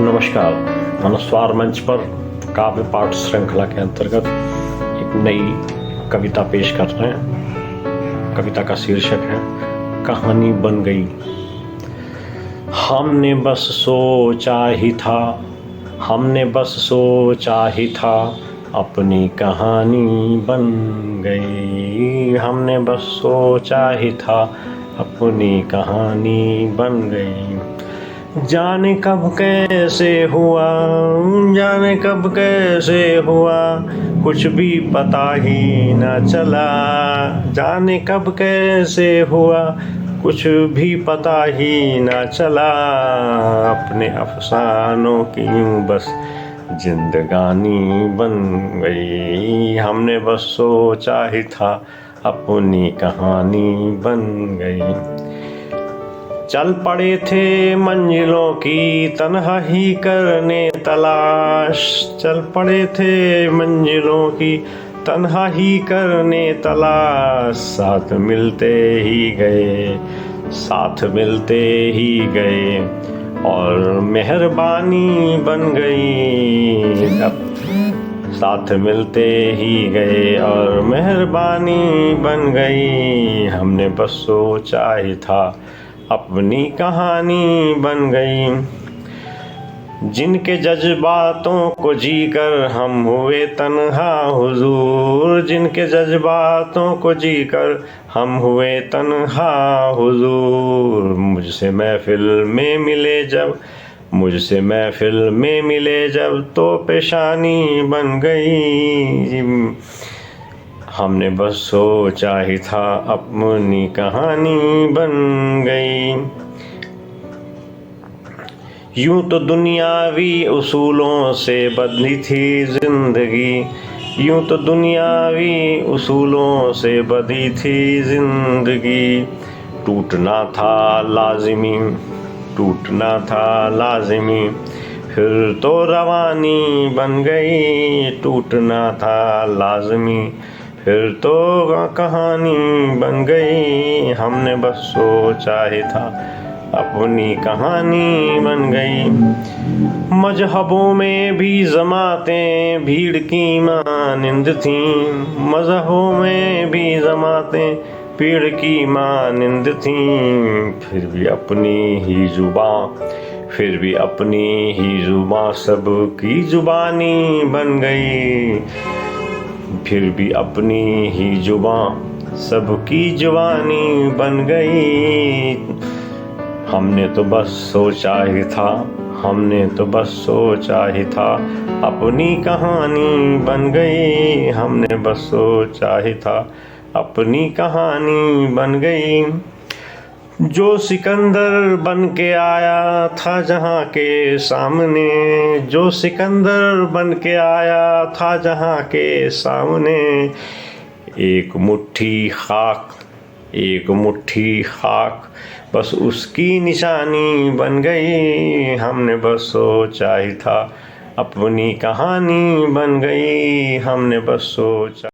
नमस्कार। अनुस्वार मंच पर काव्य पाठ श्रृंखला के अंतर्गत एक नई कविता पेश कर रहे हैं। कविता का शीर्षक है कहानी बन गई। हमने बस सोचा ही था, हमने बस सोचा ही था, अपनी कहानी बन गई। हमने बस सोचा ही था, अपनी कहानी बन गई। जाने कब कैसे हुआ, जाने कब कैसे हुआ, कुछ भी पता ही न चला। जाने कब कैसे हुआ, कुछ भी पता ही न चला। अपने अफसानों की यूं बस जिंदगानी बन गई। हमने बस सोचा ही था, अपनी कहानी बन गई। चल पड़े थे मंजिलों की तन्हाई करने तलाश, चल पड़े थे मंजिलों की तन्हाई करने तलाश। साथ मिलते ही गए, साथ मिलते ही गए, और मेहरबानी बन गई। अब साथ मिलते ही गए और मेहरबानी बन गई। हमने बस सोचा ही था, अपनी कहानी बन गई। जिनके जज्बातों को जीकर हम हुए तन्हा हुजूर, जिनके जज्बातों को जीकर हम हुए तन्हा हुजूर। मुझसे महफिल में मिले जब, मुझसे महफिल में मिले जब, तो पेशानी बन गई। हमने बस सोचा ही था, अपनी कहानी बन गई। यूं तो दुनियावी उसूलों से बंधी थी जिंदगी, यूं तो दुनियावी उसूलों से बंधी थी जिंदगी। टूटना था लाजिमी, टूटना था लाजिमी, फिर तो रवानी बन गई। टूटना था लाजिमी, फिर तो कहानी बन गई। हमने बस सोचा ही था, अपनी कहानी बन गई। मजहबों में भी जमातें भीड़ की मानिंद थीं, मजहबों में भी जमातें भीड़ की मानिंद थीं। फिर भी अपनी ही जुबां, फिर भी अपनी ही जुबां सबकी जुबानी बन गई। फिर भी अपनी ही जुबां सबकी जुबानी बन गई। हमने तो बस सोचा ही था, हमने तो बस सोचा ही था, अपनी कहानी बन गई। हमने बस सोचा ही था, अपनी कहानी बन गई। जो सिकंदर बन के आया था जहाँ के सामने, जो सिकंदर बन के आया था जहाँ के सामने। एक मुट्ठी खाक, एक मुट्ठी खाक, बस उसकी निशानी बन गई। हमने बस सोचा ही था, अपनी कहानी बन गई। हमने बस सोचा।